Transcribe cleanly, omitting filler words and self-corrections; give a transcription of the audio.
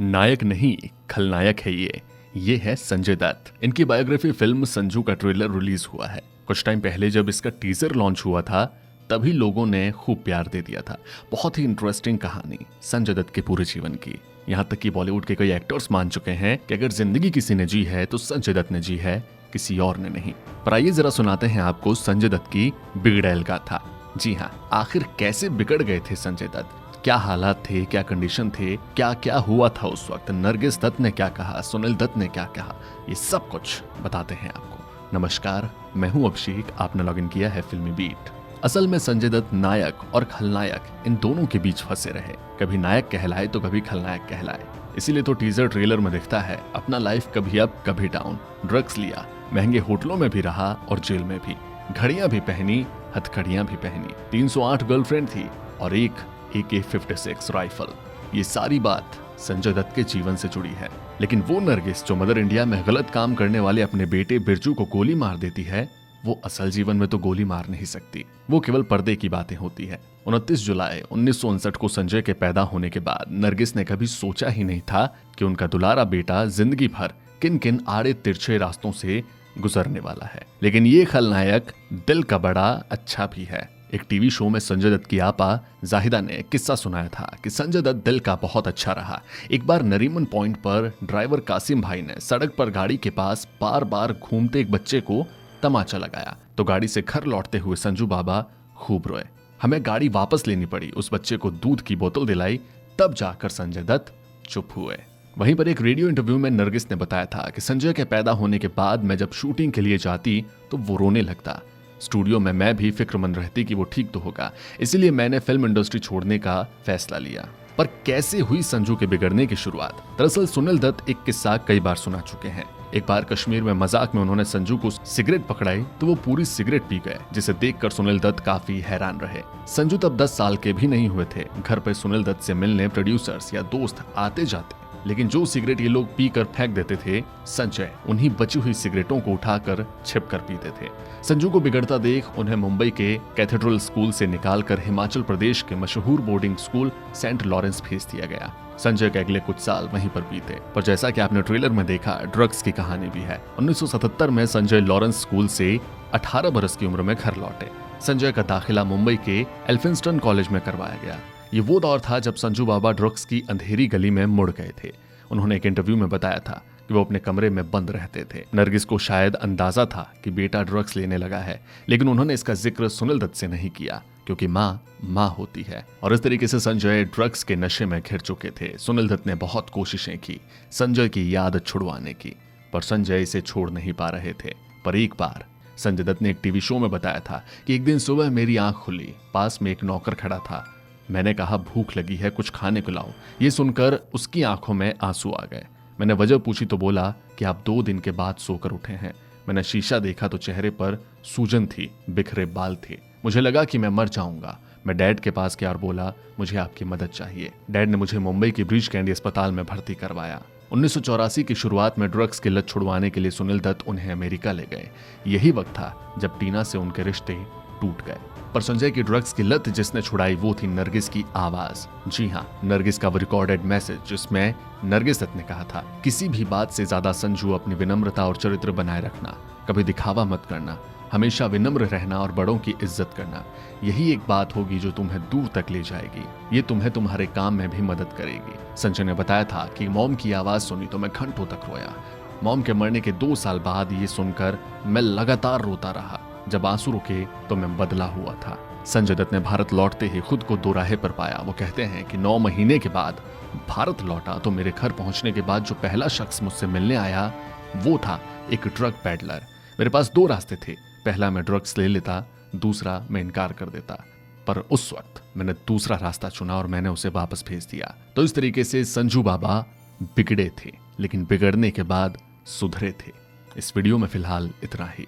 नायक नहीं खलनायक है ये है संजय दत्त। इनकी बायोग्राफी फिल्म संजू का ट्रेलर रिलीज हुआ है। कुछ टाइम पहले जब इसका टीजर लॉन्च हुआ था तभी लोगों ने खूब प्यार दे दिया था। बहुत ही इंटरेस्टिंग कहानी संजय दत्त के पूरे जीवन की। यहाँ तक कि बॉलीवुड के कई एक्टर्स मान चुके हैं कि अगर जिंदगी किसी ने जी है तो संजय दत्त ने जी है, किसी और ने नहीं। पर आइए जरा सुनाते हैं आपको संजय दत्त की बिगड़ैल गाथा। जी हाँ, आखिर कैसे बिगड़ गए थे संजय दत्त, क्या हालात थे, क्या कंडीशन थे, क्या क्या हुआ था उस वक्त, नरगिस दत्त ने क्या कहा, सुनील दत्त ने क्या कहा, ये सब कुछ बताते हैं आपको। नमस्कार, मैं हूं अभिषेक, आपने लॉगिन किया है फिल्मी बीट। असल में संजय दत्त नायक और खलनायक इन दोनों के बीच फंसे रहे। कभी नायक कहलाए तो कभी खलनायक कहलाए। इसीलिए तो टीजर ट्रेलर में दिखता है अपना लाइफ कभी अप कभी डाउन। ड्रग्स लिया, महंगे होटलों में भी रहा और जेल में भी, घड़ियां भी पहनी, हथकड़ियां भी पहनी, 308 गर्लफ्रेंड थी और एक AK-56 राइफल। ये सारी बात संजय दत्त के जीवन से जुड़ी है। लेकिन वो नरगिस जो मदर इंडिया में गलत काम करने वाले अपने बेटे बिरजू को गोली मार देती है, वो असल जीवन में तो गोली मार नहीं सकती। वो केवल पर्दे की बातें होती है। 29 जुलाई 1959 को संजय के पैदा होने के बाद नरगिस ने कभी सोचा ही नहीं था कि उनका दुलारा बेटा जिंदगी भर किन किन आड़े तिरछे रास्तों से गुजरने वाला है। लेकिन ये खलनायक दिल का बड़ा अच्छा भी है। एक टीवी शो में संजय दत्त की आपा जाहिदा ने एक किस्सा सुनाया था कि संजय दत्त दिल का बहुत अच्छा रहा। एक बार नरीमन पॉइंट पर ड्राइवर कासिम भाई ने सड़क पर गाड़ी के पास बार बार घूमते एक बच्चे को तमाचा लगाया तो गाड़ी से घर लौटते हुए संजू बाबा खूब रोए। हमें गाड़ी वापस लेनी पड़ी, उस बच्चे को दूध की बोतल दिलाई, तब जाकर संजय दत्त चुप हुए। वहीं पर एक रेडियो इंटरव्यू में नरगिस ने बताया था कि संजय के पैदा होने के बाद मैं जब शूटिंग के लिए जाती तो वो रोने लगता। स्टूडियो में मैं भी फिक्रमंद रहती कि वो ठीक तो होगा, इसीलिए मैंने फिल्म इंडस्ट्री छोड़ने का फैसला लिया। पर कैसे हुई संजू के बिगड़ने की शुरुआत? दरअसल सुनील दत्त एक किस्सा कई बार सुना चुके हैं। एक बार कश्मीर में मजाक में उन्होंने संजू को सिगरेट पकड़ाई तो वो पूरी सिगरेट पी गए, जिसे देखकर सुनील दत्त काफी हैरान रहे। संजू तब 10 साल के भी नहीं हुए थे। घर पे सुनील दत्त से मिलने प्रोड्यूसर्स या दोस्त आते जाते, लेकिन जो सिगरेट ये लोग पीकर फेंक देते थे, संजय उन्हीं बची हुई सिगरेटों को उठाकर छिपकर पीते थे। संजू को बिगड़ता देख उन्हें मुंबई के कैथेड्रल स्कूल से निकालकर हिमाचल प्रदेश के मशहूर बोर्डिंग स्कूल सेंट लॉरेंस भेज दिया गया। संजय के अगले कुछ साल वहीं पर बीते। पर जैसा कि आपने ट्रेलर में देखा, ड्रग्स की कहानी भी है। 1977 में संजय लॉरेंस स्कूल से 18 बरस की उम्र में घर लौटे। संजय का दाखिला मुंबई के एल्फिंस्टन कॉलेज में करवाया गया। ये वो दौर था जब संजू बाबा ड्रग्स की अंधेरी गली में मुड़ गए थे। उन्होंने एक इंटरव्यू में बताया था कि वो अपने कमरे में बंद रहते थे। नरगिस को शायद अंदाजा था कि बेटा ड्रग्स लेने लगा है, लेकिन उन्होंने इसका जिक्र सुनील दत्त से नहीं किया, क्योंकि माँ होती है। और इस तरीके से संजय ड्रग्स के नशे में घिर चुके थे। सुनील दत्त ने बहुत कोशिशें की संजय की याद छुड़वाने की, पर संजय इसे छोड़ नहीं पा रहे थे। पर एक बार संजय दत्त ने एक टीवी शो में बताया था कि एक दिन सुबह मेरी आंख खुली, पास में एक नौकर खड़ा था। मैंने कहा भूख लगी है, कुछ खाने को लाओ। ये सुनकर उसकी आंखों में आंसू आ गए। मैंने वजह पूछी तो बोला कि आप 2 दिन के बाद सोकर उठे हैं। मैंने शीशा देखा तो चेहरे पर सूजन थी, बिखरे बाल थे। मुझे लगा कि मैं मर जाऊंगा। मैं डैड के पास गया और बोला मुझे आपकी मदद चाहिए। डैड ने मुझे मुंबई की ब्रीच कैंडी अस्पताल में भर्ती करवाया। 1984 की शुरुआत में ड्रग्स की लत छुड़वाने के लिए सुनील दत्त उन्हें अमेरिका ले गए। यही वक्त था जब टीना से उनके रिश्ते टूट गए। पर संजय की ड्रग्स की लत जिसने छुड़ाई वो थी नरगिस की आवाज। जी हाँ, नरगिस का वो रिकॉर्डेड मैसेज जिसमें नरगिस दत्त ने कहा था, किसी भी बात से ज्यादा संजू अपनी विनम्रता और चरित्र बनाए रखना, कभी दिखावा मत करना, हमेशा विनम्र रहना और बड़ों की इज्जत करना। यही एक बात होगी जो तुम्हें दूर तक ले जाएगी। ये तुम्हें तुम्हारे काम में भी मदद करेगी। संजय ने बताया था कि मॉम की आवाज सुनी तो मैं घंटों तक रोया। मॉम के मरने के 2 साल बाद ये सुनकर मैं लगातार रोता रहा। जब आंसू रुके तो मैं बदला हुआ था। संजय दत्त ने भारत लौटते ही खुद को दोराहे पर पाया। वो कहते हैं कि 9 महीने के बाद भारत लौटा तो मेरे घर पहुंचने के बाद जो पहला शख्स मुझसे मिलने आया वो था एक ड्रग पैडलर। मेरे पास 2 रास्ते थे, पहला मैं ड्रग्स ले लेता, दूसरा मैं इनकार कर देता। पर उस वक्त मैंने दूसरा रास्ता चुना और मैंने उसे वापस भेज दिया। तो इस तरीके से संजू बाबा बिगड़े थे, लेकिन बिगड़ने के बाद सुधरे थे। इस वीडियो में फिलहाल इतना ही।